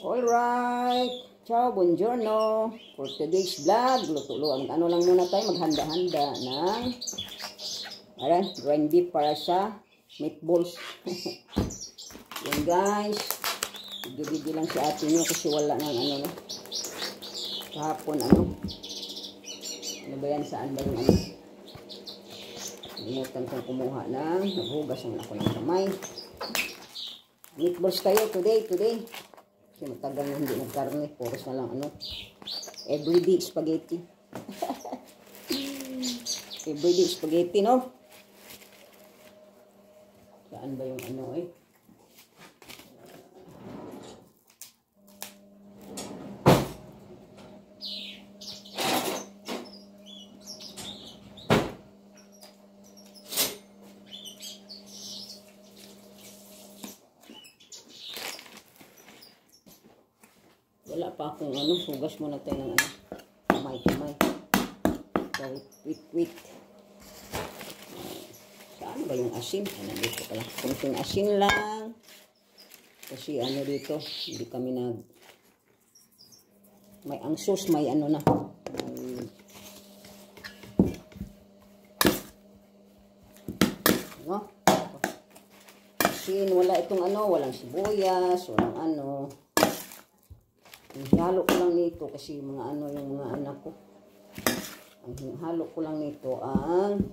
Alright, ciao, buongiorno. For today's vlog, luto-luto. Ano lang muna tayo, maghanda-handa ng grind beef para sa meatballs. Yan guys, bigyan lang si ate nyo kasi wala nang ano. Kahapon ano ba yan, saan ba yung ano? Limutan kong kumuha ng, naghugas naman ako ng kamay. Meatballs tayo today. Kasi matagal na hindi nagkarne, puros na lang ano. Everyday spaghetti. Everyday spaghetti, no? Saan ba yung ano eh? Wala pa akong ano, hugas muna tayo ng ano, kamay. Wait. Saan ba yung asin? Ano dito pala? Kunting asin lang. Kasi ano dito, hindi kami may ang sauce, may ano na. No? Asin, wala itong ano, walang sibuyas, walang ano. Halo ko lang nito kasi mga ano yung mga anak ko. Ang halo ko lang nito ang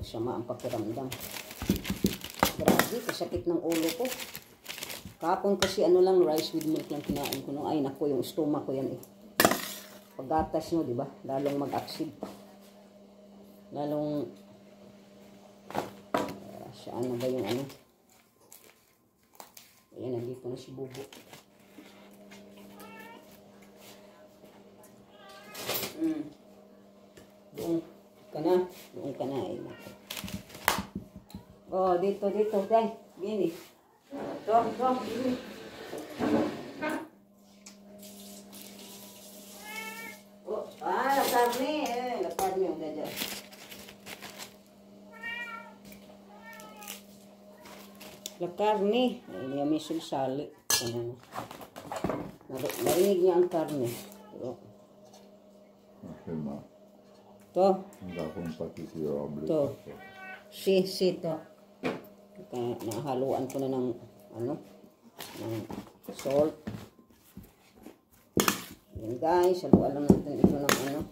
masama ang pakiramdam. Grabe, kasakit ng ulo ko. Kapon kasi ano lang, rice with milk lang kinain ko. No? Ay nako, yung stomach ko yan eh. Paggatas no, di ba? Lalong mag-acid. Lalong saan na ba yung ano? Ayan, nandito na si Bubo. Doon ka na. Oh, dito, dahil. Gini. Ito. Oh, lakarne. Lakarne yung dada. La carne, ay may sali. Narinig niya ang karne. Pero, okay, ma. To. Hindi akong pakikirable. To. Si, to. Nahaluan ko na ng, ng salt. Yan guys, haluan lang natin ito ng ano.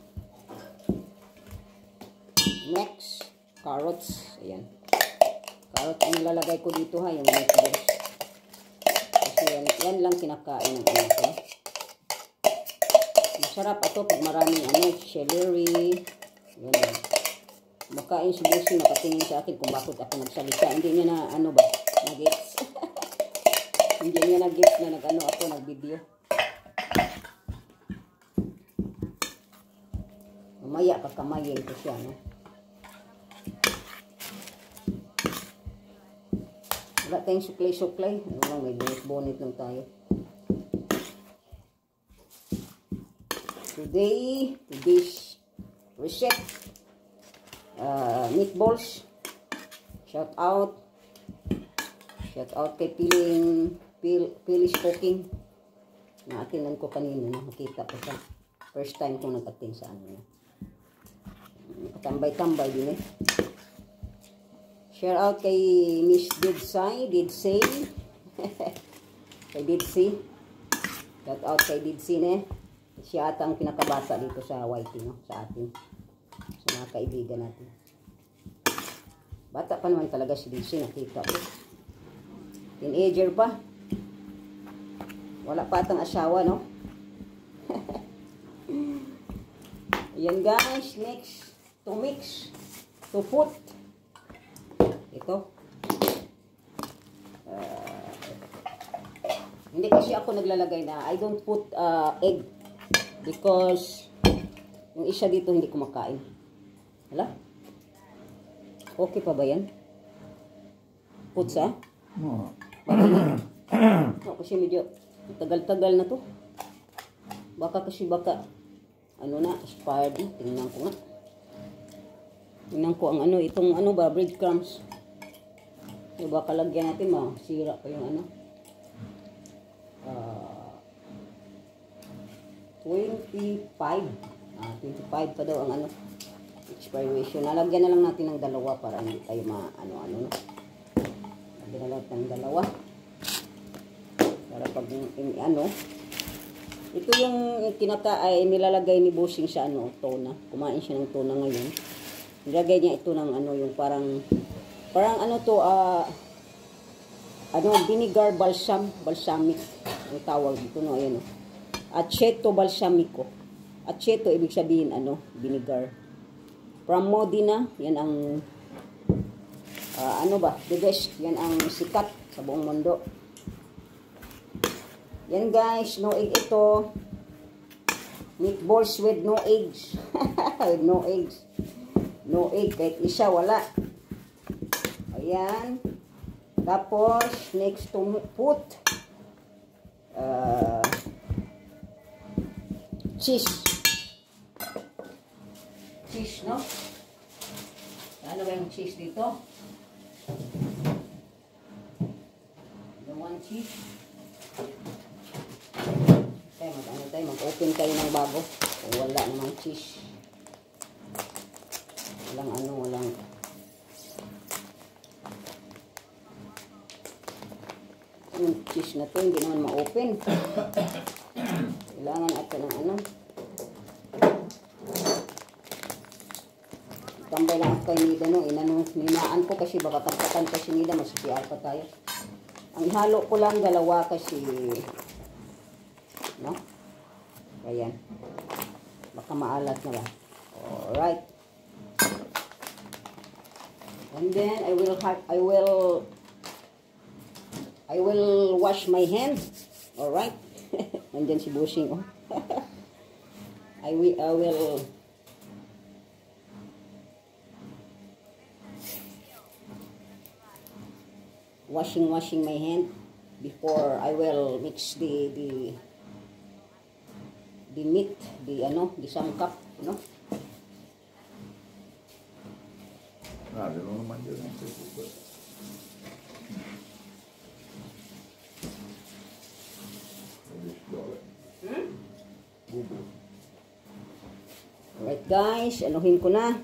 Next, carrots. Ayan. Carrot ang nilalagay ko dito ha, yung meatballs. Kasi yan lang kinakain ng anak ko. Masarap ito pag maraming ano, celery. Yan lang. Makain si Lucy, nakatingin sa akin kung bakit ako nagsalita. Hindi niya na ano ba, nag-gets. Hindi niya nag-gets na nag-ano ako, nag-video. Mamaya kakamayin ko siya, no? Wala tayong suklay. Ano lang, may bonit lang tayo. Today's recipe, meatballs. Shout out kay Pilis Cooking. Naatinan ko kanina, nakakita ko sa first time kong nag-atin sa ano. Tambay-tambay din eh. Share out kay Miss Didsay. Kay Didsay. Shout out kay Didsay ne. Siya ata ang pinakabata dito sa YT, no? Sa atin. Sa mga kaibigan natin. Bata pa naman talaga si Didsay, nakita ko. Teenager pa. Wala pa atang asawa, no? Ayan guys, next to mix, to put. Ito. Hindi kasi ako naglalagay na, I don't put egg because yung isa dito hindi kumakain. Hala? Okay pa ba yan? Put sa? No. No, kasi medyo tagal-tagal na to. Baka ano na, expired na. Tingnan ko ang ano, itong ano ba, breadcrumbs. Diba kalagyan natin, sira pa yung ano. 25. 25 pa daw ang ano, expiration. Nalagyan na lang natin ng dalawa para hindi tayo ano-ano. Lagyan na lang ng dalawa. Para pag ano, ito yung ay nilalagay ni Bossing sa ano, tuna. Kumain siya ng tuna ngayon. Nilagay niya ito ng ano, yung parang ano to, vinegar balsamic ang tawag dito, no, ayan, no. Aceto balsamico. Aceto ibig sabihin ano, vinegar. From Modena, yan ang ano ba, the best, yan ang sikat sa buong mundo. Yan guys, no egg ito. Meatballs with no eggs. With no eggs. No egg, kahit isa wala. Ayan. Tapos, next to put cheese. Cheese, no? Ano ba yung cheese dito? The one cheese. Mag-open kayo ng bago. Kung wala namang cheese. Walang yung cheese na to, hindi naman ma-open. Kailangan ito ng ano. Tambay lang ako kay Nida, no. Ninaan ko kasi baka tagtakan kasi Nida, masisiyaw pa tayo. Ang ihalo ko lang dalawa kasi, no? Ayan. Baka maalat na ba. Alright. And then I will wash my hands. Alright. Nandyan si Bossing, oh. I will washing my hand before I will mix the meat, the sangkap, no? Io non lo mangio neanche tutto. Alright guys, anuhin ko na.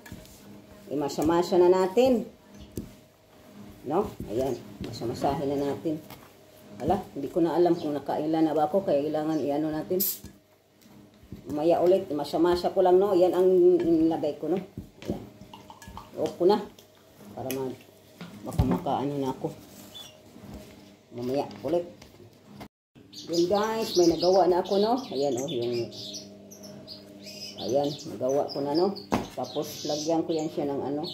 Imasa-masa na natin. No? Ayan, masamasahin na natin. Hala, hindi ko na alam kung nakailan na ba ako, kaya kailangan i-ano natin. Umaya ulit, masamasa ko lang, no? Yan ang nilagay ko, no? Ayan. I-off ko na. Para baka makaano na ako. Mamaya ulit. Yan guys, may nagawa na ako, no? Ayan, oh, yung... Ayan, nagawa ko na, no? Tapos, lagyan ko yan siya ng ano...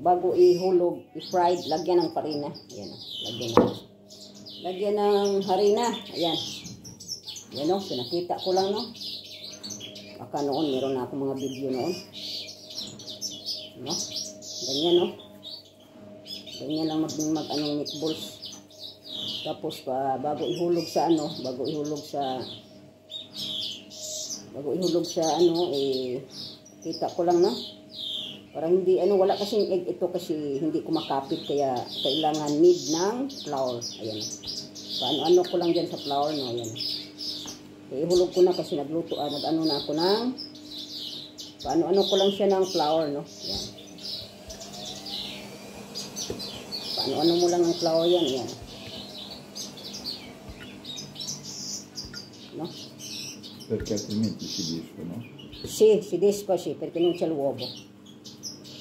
bago ihulog, i-fried, lagyan ng harina. Ayan, oh, lagyan ng harina. Ayan. Ayan, oh, pinakita ko lang, no? Baka noon, meron na ako mga video noon. No? Ganyan, no? Ganyan lang mag-anong meatballs. Tapos, bago ihulog sa kita ko lang, no? Para hindi, wala kasing egg ito kasi hindi ko makapit, kaya kailangan need ng flour. Ayan. Paano ko lang dyan sa flour, no? Ayan. Kaya ihulog ko na kasi nagluto, nag-ano na ako ng, paano ko lang siya ng flour, no? Ayan. Paano mo lang ng flour yan, ayan. No? Perché altrimenti si discono. Si disco, perché non c'è l'uovo.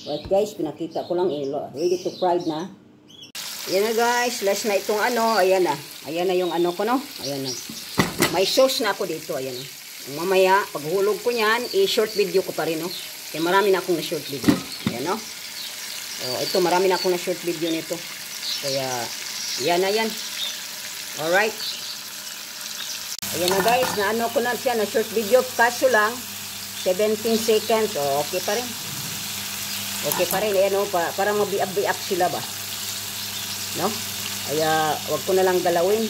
Right guys, pinakita ko lang, ready to fried na. Ayan na guys, last na itong ayan na. Ayan na yung ko, no? Ayan na. May sauce na ako dito, ayan na. Mamaya, paghulog ko yan, i-short video ko pa rin, no? Kaya marami na akong na-short video. Ayan, no? Ito, marami na akong na-short video nito. Kaya, yan na yan. Alright. Ayan na guys, na ko na siya, na-short video. Kaso lang, 17 seconds. Okay pa rin. Okay pa rin, ayan, para mabiap-biap sila ba. No? Kaya, wag ko na lang galawin.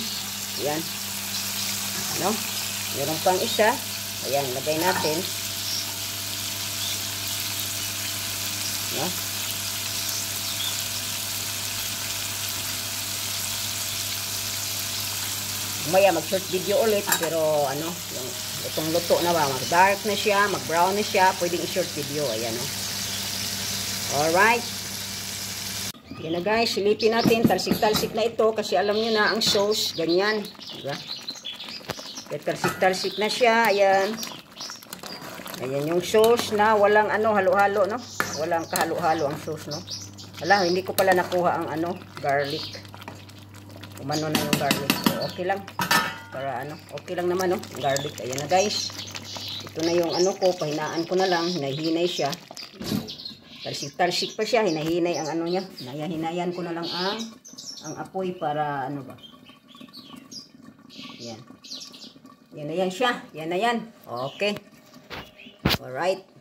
Ayan. No? Meron pang isa. Ayan, lagay natin. No? Umaya mag-short video ulit, pero ano, yung itong luto na ba, mag-dark na siya, mag-brown na siya, pwedeng i-short video. Ayan, oh. Alright. Yan na guys, silipin natin. Talsik-talsik na ito kasi alam nyo na ang sauce, ganyan. Diba? Talsik-talsik na siya. Ayan. Ayan yung sauce na walang ano, halo-halo, no? Walang kahalo-halo ang sauce, no? Wala, hindi ko pala nakuha ang ano, garlic. Umano na yung garlic. So, okay lang. Para ano, okay lang naman, no? Garlic. Ayan na guys. Ito na yung ano ko, pahinaan ko na lang. Hinahinay siya. Talsik-talsik pa siya, hinahinay ang ano niya. Hinayan ko na lang ang apoy para ano ba. Yan. Yan na yan siya. Yan na yan. Okay. Alright.